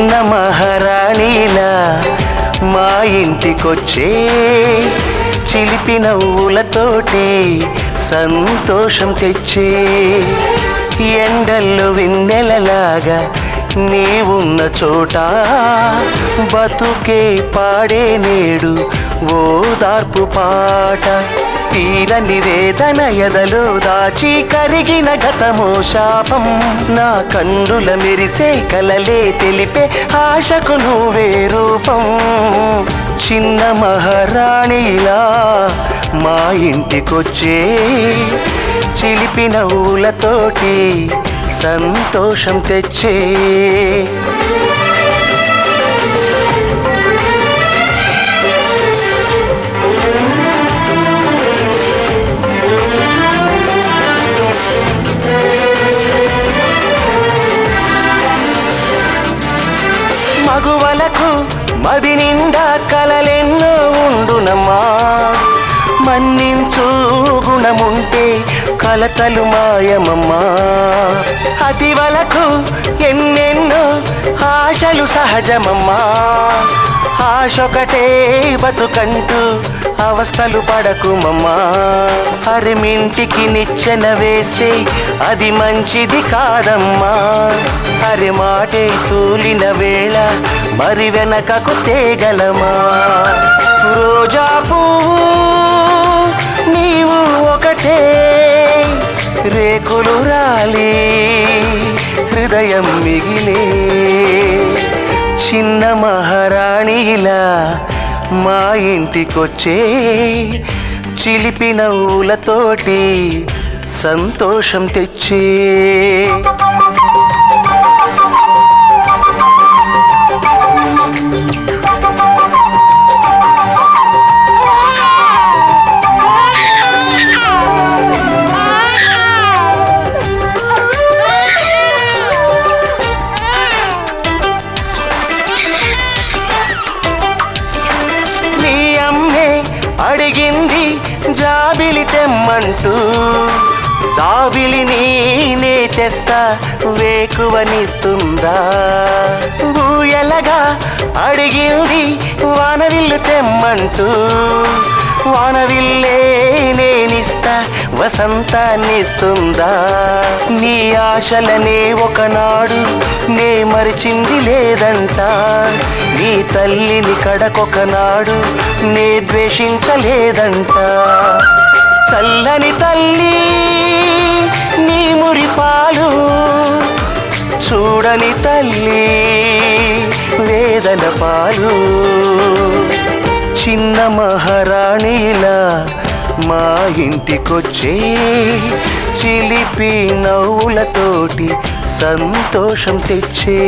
చిన్న మహారాణిలా మా ఇంటికొచ్చే చిలిపి నవ్వులతోటి సంతోషం తెచ్చే ఎండల్లో వెన్నెలలాగా నీవున్న చోట బతుకే పాడే నేడు ఓదార్పు పాట తీరని వేదన ఎదలో దాచి కరిగిన గతమో శాపం నా కన్నుల మెరిసే కలలే తెలిపే ఆశకు నువ్వే రూపం చిన్న మహారాణిలా మా ఇంటికొచ్చే చిలిపి నవ్వులతోటి సంతోషం తెచ్చే మగువలకు మది నిండా కలలెన్నో ఉండునమ్మా మన్నించు గుణముంటే కలతలు మాయమమ్మా అతివలకు ఎన్నెన్నో ఆశలు సహజమమ్మా ఆశొకటే బతుకంటూ అవస్థలు పడకుమమ్మా అరిమింటికి నిచ్చెన వేస్తే అది మంచిది కాదమ్మా అరి మాటే తూలిన వేళ మరి వెనకకు తేగలమా రోజా పువ్వు నీవు ఒకటే రేకులు రాలి హృదయం మిగిలే చిన్న మహారాణిలా మా ఇంటికొచ్చే చిలిపి నవ్వులతోటి సంతోషం తెచ్చే అడిగింది జాబిలి తెమ్మంటూ జాబిలి నేనే తెస్తా వేకువనిస్తుందా ఊయలగా అడిగింది వానవిల్లు తెమ్మంటూ వానవిల్లే నేనిస్తా వసంతాన్నిస్తుందా నీ ఆశలనే ఒకనాడు నే మరిచింది లేదంట నీ తల్లిని కడకొకనాడు నే ద్వేషించలేదంట చల్లని తల్లి నీ మురిపాలు చూడని తల్లి వేదన పాలు చిన్న మహారాణిలా మా ఇంటికొచ్చే చిలిపి నవ్వులతోటి సంతోషం తెచ్చే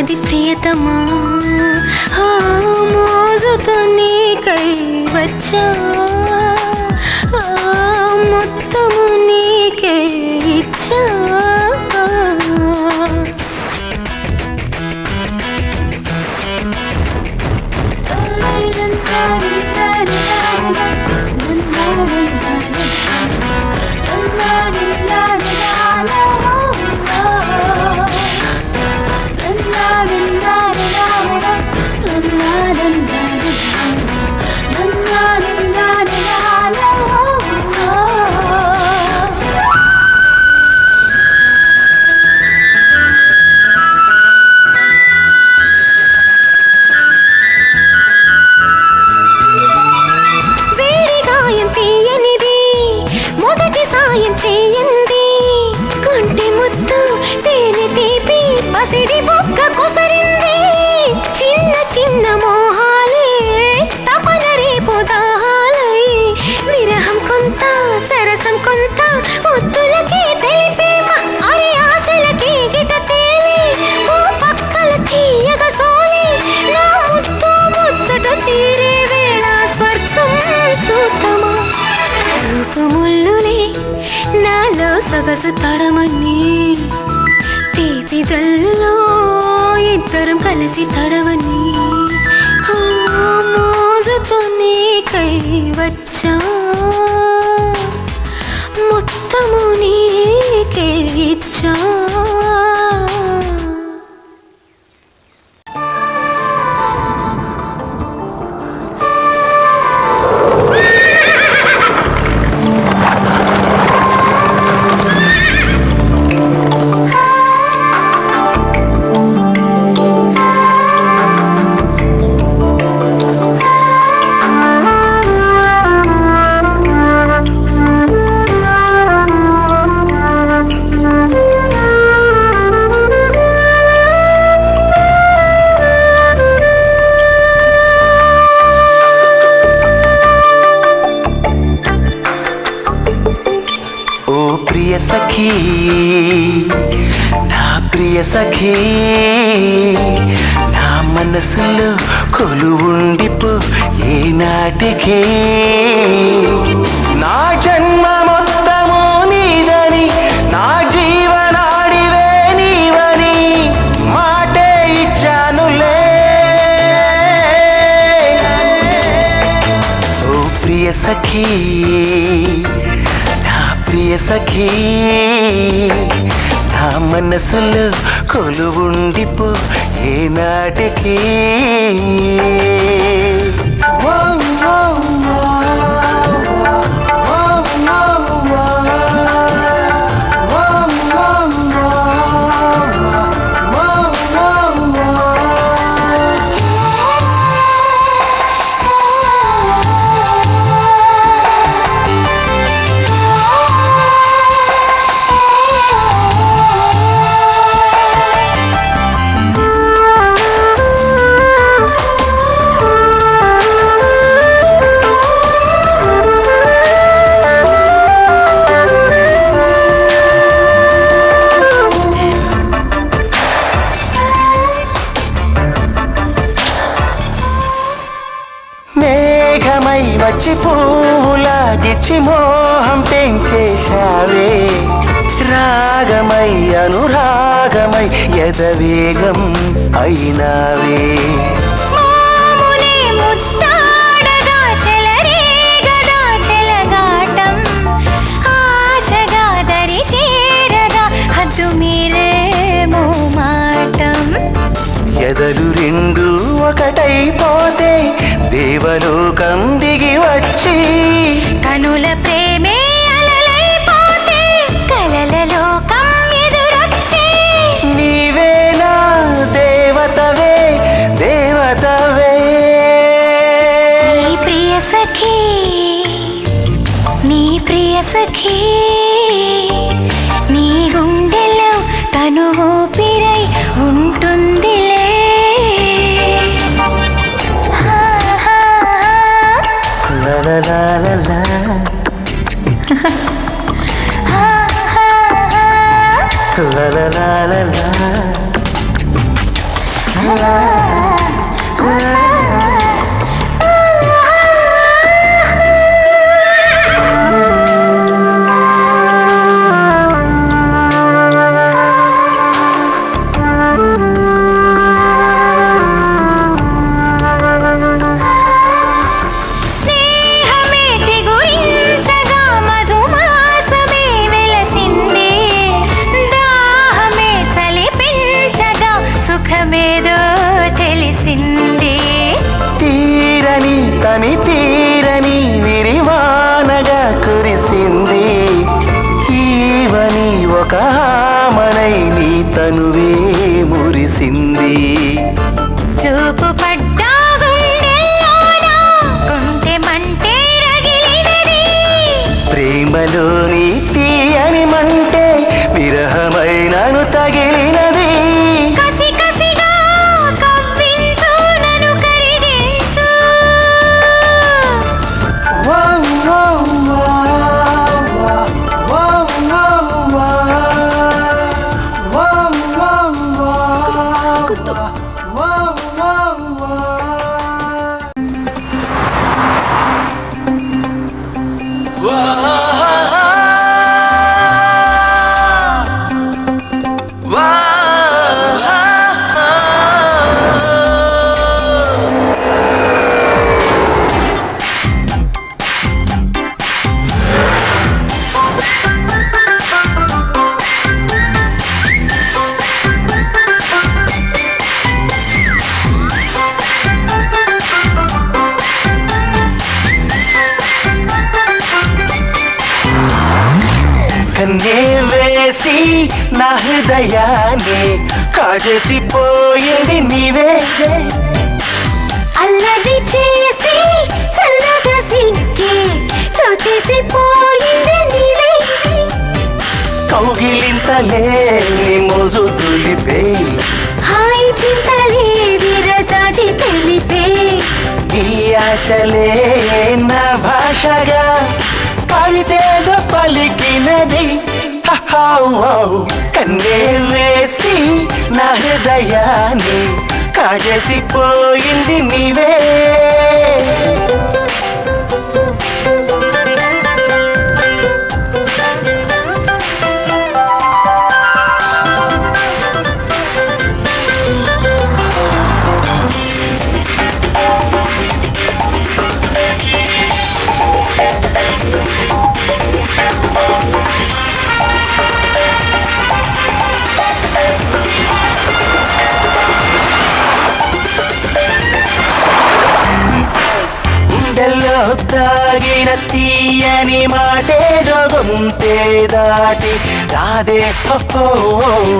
ఉంది ప్రియతమా, మోజుతో నీకై వచ్చా, మొత్తము నీకే ఇచ్చా. చిన్న చిన్న మోహాలే తపన రేపు దాహాలై, విరహం కొంత సరసం కొంత ముద్దులకి తెలిపేమ, అరే ఆశలకి గిట తేలి ఓ పక్కల తీయగ సోలి, నా ముద్దు ముచ్చట తీరే వేళ స్వర్గం చూద్దామా. చూపు ముల్లులే నాలో సొగసు తడమని, తీపి జల్లులో ఇద్దరం కలిసి తడవని, మోజుతో నీకై వచ్చా, మొత్తము నీకే ఇచ్చా. ప్రియ సఖీ, నా ప్రియ సఖీ, నా మనసులో కొలువుండిపో ఏనాటికి. నా జన్మ మొత్తము నీదని, నా జీవనాడివే నీవని మాటే ఇచ్చానులే. ఓ ప్రియ సఖీ, ప్రియ సఖీ, నా మనసులో కొలువుండిపో ఏనాటికి. మేఘమై వచ్చి పువ్వులాగిచ్చి మోహం పెంచేశావే, రాగమై అనురాగమై యదవేగం అయినావే. ఎదలు రెండు ఒకటైపోతే దేవలోకం దిగి వచ్చి, కనుల ప్రేమే అలలైపోతే కలల లోకం ఎదురొచ్చి, నీవే నా దేవతవే దేవతవే. నీ ప్రియ సఖీ, నీ ప్రియ సఖీ, నీ గుండెలో తను ఊపిరై ఉంటుందిలే. తని తీరని విరివానగా కురిసింది ఈవని ఒక ఆమనై నీ తనువే మురిసింది చూపు పడ్డా గుండెల్లోనా గుండె మంటే రగిలినది ప్రేమలోని తీయని మంటే విరహమైనను తగిలినది కన్నే వేసి నా హృదయాన్ని కాజేసిపోయింది నీవే అల్లరి చేసి చల్లగా సిక్కి తోచేసిపోయింది నీవే కౌగిలింతలే మోజు తులిపే హాయి చింతలే విరజాజి తెలిపే ఈ ఆశలే నా భాషగా పలితేదో పలికినది కన్నే వేసి నా హృదయాన్ని కాజేసిపోయింది నీవే తాగిన తీయని మాటేదో గొంతే దాటి రాదే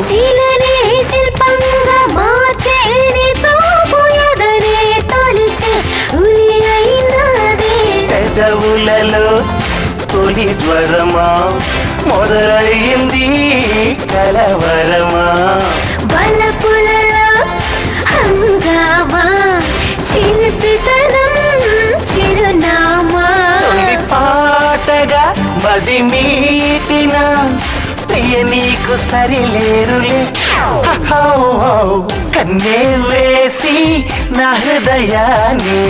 శిలనే శిల్పంగా మార్చేని తోపుయదనే తొలిచే ఉలి అయినది పెదవులలో తొలి జ్వరమా మొదలయ్యింది కలవరమా బలపులలో హంగామా చిలిపితనం చిరునామా పాటగా మది మీటిన ప్రియ నీకు సరిలేరులే కన్నే వేసి నా హృదయాన్ని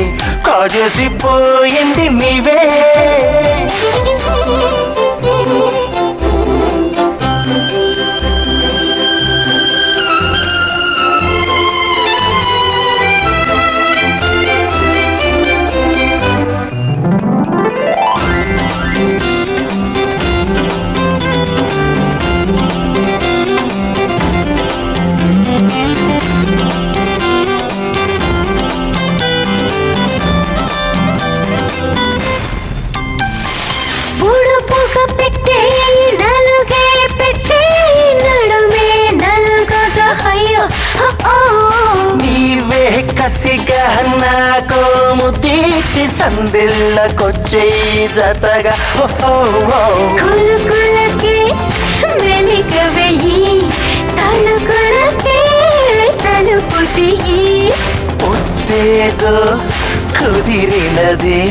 కాజేసిపోయింది నీవే నీవే కసిగా నాకో ముద్దీచి సందిళ్ళకొచ్చే జతగా కులుకులకి వెలిక వెయ్యి తలుకులకి తలుపు తీయి ముద్దేదో కుదిరినది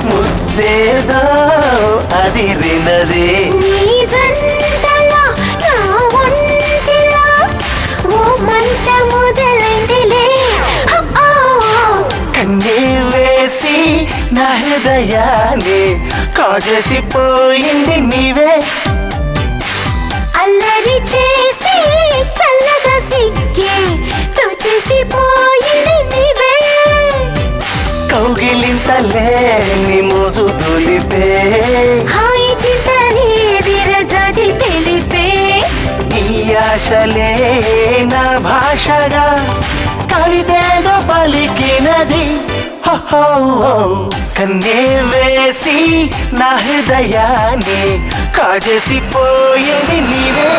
ముద్దేదో అదిరినది నీ జంటలో నా ఒంటిలో ఓ మంట మొదలైందిలే హృదయాన్ని కాజేసిపోయింది నీవే. అల్లరి చేసి చల్లగా సిగ్గే తోచేసిపోయింది నీవే. కౌగిలింతలేని మోజు దులిపే హాయి చితని విరజాజి తెలిపే. ఈ ఆశలే నా భాషగా కవితేదో పలికినది. కన్నే వేసి నా హృదయాన్ని కాజేసిపోయేది నీవే.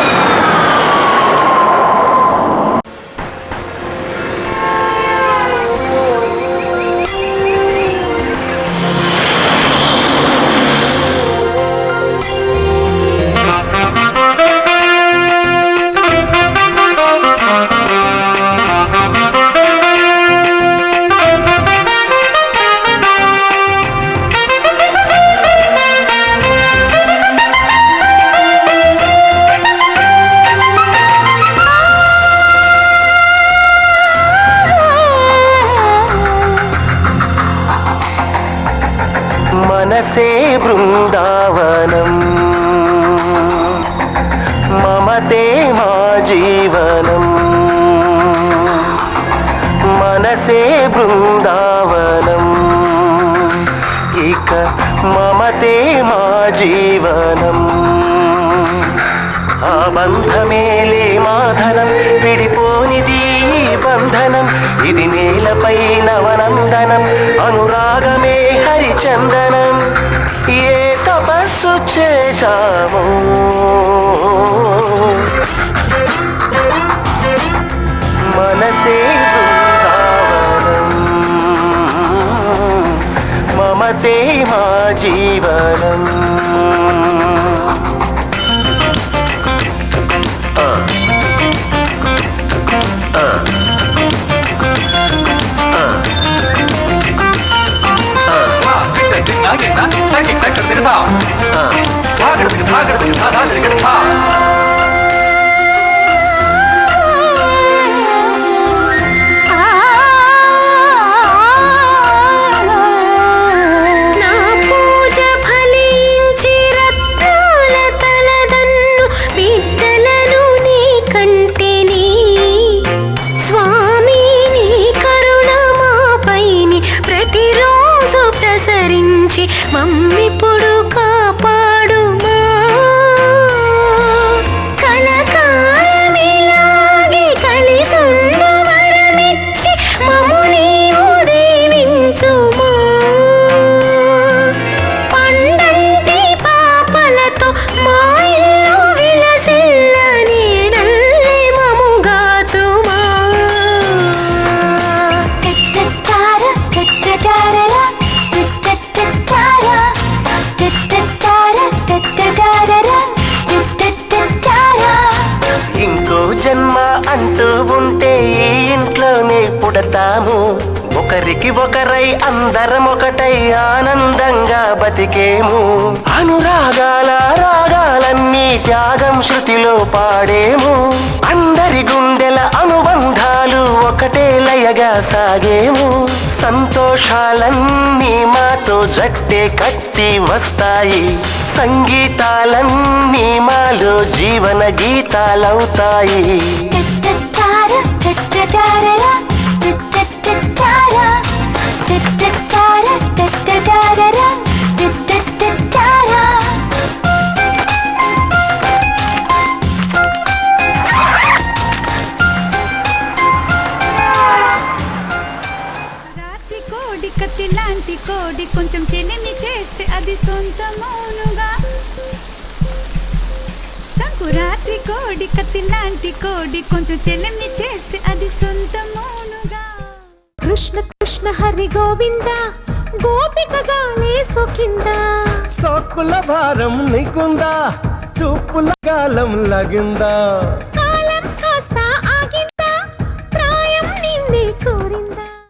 మనసే బృందావనం మమతే మా జీవనం. మనసే బృందావనం ఇక మమతే మా జీవనం. ఆ బంధమేలే మాధనం విడిపోనిది బంధనం. ఇది నేలపై నవనందనం అనురాగమే హరిచందనం. ఏ తపస్సు చేశాము మనసే బృందావనం మమతే మా జీవనం. మమ్మిప్పుడు కాపాడుమా కలకాలమిలాగే కలిసుండు వరమిచ్చి మమ్ము నీవు దీవించుమా. పండంటి పాపలతో మా ఇల్లు విలసిల్ల నీడల్లే మముగాచుమా. ఇంకో జన్మ అంటూ ఉంటే ఈ ఇంట్లోనే పుడతాము. ఒకరికి ఒకరై అందరం ఒకటై ఆనందంగా బతికేము. అనురాగాల రాగాలన్నీ త్యాగం శృతిలో పాడేము. అందరి గుండెల అనుబంధాలు ఒకటే లయగా సాగేము. సంతోషాలన్నీ మాతో జట్టే కట్టి వస్తాయి. సంగీతాలన్నీ మాలో జీవన గీతాలవుతాయి. లాంటి కోడి కొంచెం చెలిని చేస్తే అది సొంతమౌనుగా. సంకురాత్రి కోడి కత్తి లాంటి కోడి కొంచెం చెలిని చేస్తే అది సొంతమౌనుగా. కృష్ణ కృష్ణ హరి గోవింద గోపికగా లేసు కింద. సోకుల భారం నీకుందా చూపుల గాలం లగిందా.